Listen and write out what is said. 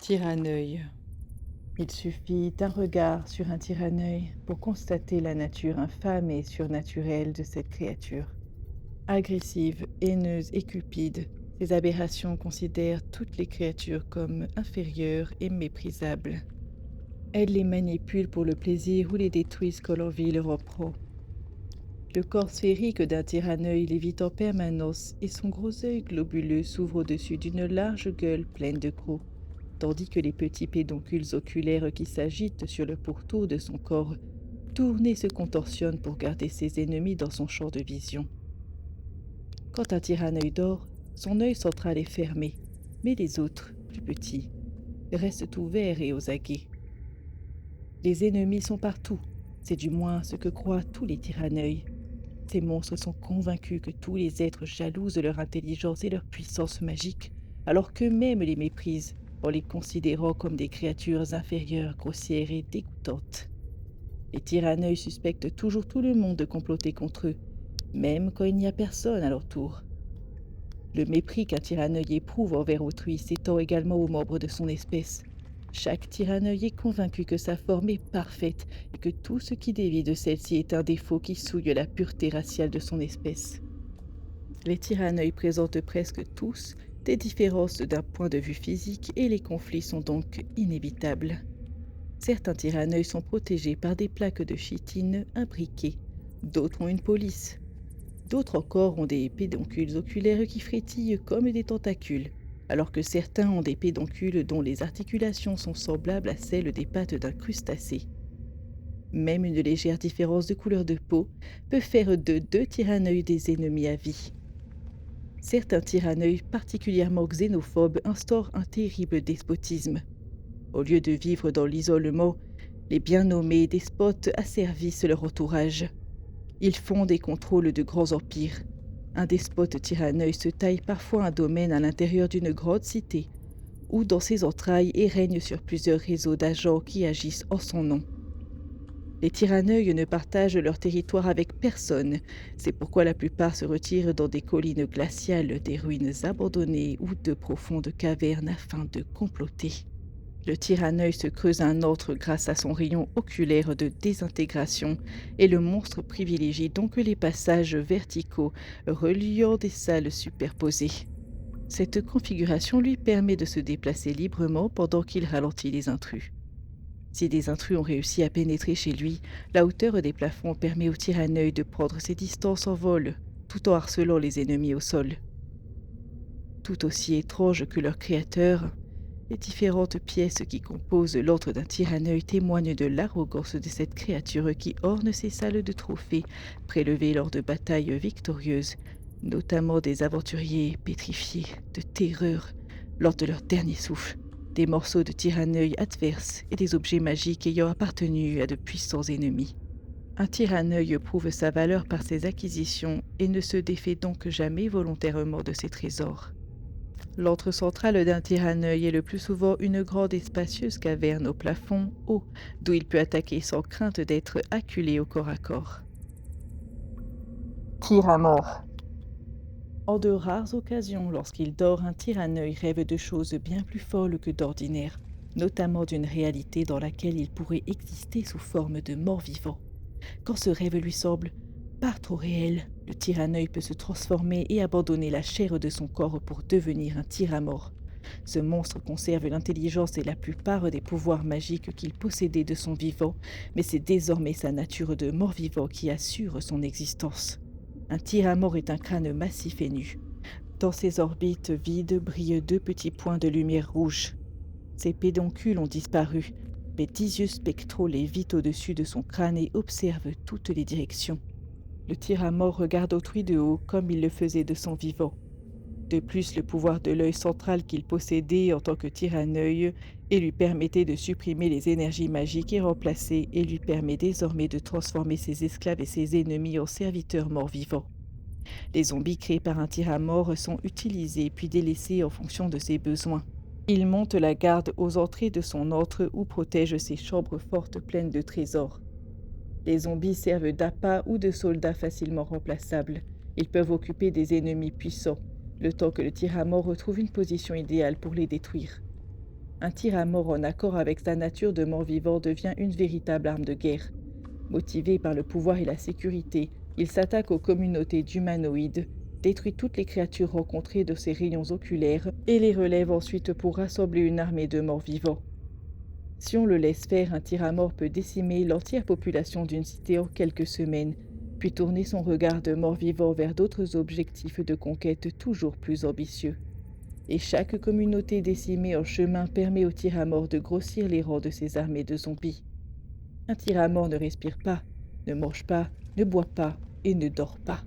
Tyranneuil. Il suffit d'un regard sur un tyranneuil pour constater la nature infâme et surnaturelle de cette créature. Agressive, haineuse et cupide, ces aberrations considèrent toutes les créatures comme inférieures et méprisables. Elles les manipulent pour le plaisir ou les détruisent quand leur vie leur reprend. Le corps sphérique d'un tyranneuil lévite en permanence et son gros œil globuleux s'ouvre au-dessus d'une large gueule pleine de crocs, tandis que les petits pédoncules oculaires qui s'agitent sur le pourtour de son corps tournent et se contorsionnent pour garder ses ennemis dans son champ de vision. Quand un tyranneuil dort, son œil central est fermé, mais les autres, plus petits, restent ouverts et aux aguets. Les ennemis sont partout, c'est du moins ce que croient tous les tyranneuils. Ces monstres sont convaincus que tous les êtres jalousent de leur intelligence et leur puissance magique, alors qu'eux-mêmes les méprisent en les considérant comme des créatures inférieures, grossières et dégoûtantes. Les tyranneuils suspectent toujours tout le monde de comploter contre eux, même quand il n'y a personne à leur tour. Le mépris qu'un tyranneuil éprouve envers autrui s'étend également aux membres de son espèce. Chaque tyranneuil est convaincu que sa forme est parfaite et que tout ce qui dévie de celle-ci est un défaut qui souille la pureté raciale de son espèce. Les tyranneuils présentent presque tous des différences d'un point de vue physique et les conflits sont donc inévitables. Certains tyranneuils sont protégés par des plaques de chitine imbriquées, d'autres ont une police. D'autres encore ont des pédoncules oculaires qui frétillent comme des tentacules, alors que certains ont des pédoncules dont les articulations sont semblables à celles des pattes d'un crustacé. Même une légère différence de couleur de peau peut faire de deux tyranneuils des ennemis à vie. Certains tyranneuils particulièrement xénophobes instaurent un terrible despotisme. Au lieu de vivre dans l'isolement, les bien nommés despotes asservissent leur entourage. Ils fondent et contrôlent de grands empires. Un despote tyranneuil se taille parfois un domaine à l'intérieur d'une grande cité, ou dans ses entrailles et règne sur plusieurs réseaux d'agents qui agissent en son nom. Les tyranneuils ne partagent leur territoire avec personne, c'est pourquoi la plupart se retirent dans des collines glaciales, des ruines abandonnées ou de profondes cavernes afin de comploter. Le tyranneuil se creuse un antre grâce à son rayon oculaire de désintégration et le monstre privilégie donc les passages verticaux reliant des salles superposées. Cette configuration lui permet de se déplacer librement pendant qu'il ralentit les intrus. Si des intrus ont réussi à pénétrer chez lui, la hauteur des plafonds permet au tyranneuil de prendre ses distances en vol, tout en harcelant les ennemis au sol. Tout aussi étrange que leur créateur, les différentes pièces qui composent l'antre d'un tyranneuil témoignent de l'arrogance de cette créature qui orne ses salles de trophées prélevées lors de batailles victorieuses, notamment des aventuriers pétrifiés de terreur lors de leur dernier souffle, des morceaux de tyranneuil adverses et des objets magiques ayant appartenu à de puissants ennemis. Un tyranneuil prouve sa valeur par ses acquisitions et ne se défait donc jamais volontairement de ses trésors. L'antre central d'un tyranneuil est le plus souvent une grande et spacieuse caverne au plafond haut, d'où il peut attaquer sans crainte d'être acculé au corps à corps. Tir à mort. En de rares occasions, lorsqu'il dort, un tyranneuil rêve de choses bien plus folles que d'ordinaire, notamment d'une réalité dans laquelle il pourrait exister sous forme de mort-vivant. Quand ce rêve lui semble pas trop réel, le tyranneuil peut se transformer et abandonner la chair de son corps pour devenir un tyramore. Ce monstre conserve l'intelligence et la plupart des pouvoirs magiques qu'il possédait de son vivant, mais c'est désormais sa nature de mort-vivant qui assure son existence. Un tyramore est un crâne massif et nu. Dans ses orbites vides brillent deux petits points de lumière rouge. Ses pédoncules ont disparu. Les 10 yeux spectraux lévitent au-dessus de son crâne et observent toutes les directions. Le tyramore regarde autrui de haut comme il le faisait de son vivant. De plus, le pouvoir de l'œil central qu'il possédait en tant que tyranneuil et lui permettait de supprimer les énergies magiques est remplacé et lui permet désormais de transformer ses esclaves et ses ennemis en serviteurs morts-vivants. Les zombies créés par un tyramore sont utilisés puis délaissés en fonction de ses besoins. Il monte la garde aux entrées de son antre ou protège ses chambres fortes pleines de trésors. Les zombies servent d'appât ou de soldats facilement remplaçables. Ils peuvent occuper des ennemis puissants, le temps que le tyramore retrouve une position idéale pour les détruire. Un tir à mort en accord avec sa nature de mort-vivant devient une véritable arme de guerre. Motivé par le pouvoir et la sécurité, il s'attaque aux communautés d'humanoïdes, détruit toutes les créatures rencontrées de ses rayons oculaires et les relève ensuite pour rassembler une armée de morts-vivants. Si on le laisse faire, un tir à mort peut décimer l'entière population d'une cité en quelques semaines, puis tourner son regard de mort-vivant vers d'autres objectifs de conquête toujours plus ambitieux. Et chaque communauté décimée en chemin permet au tir à mort de grossir les rangs de ses armées de zombies. Un tir à mort ne respire pas, ne mange pas, ne boit pas et ne dort pas.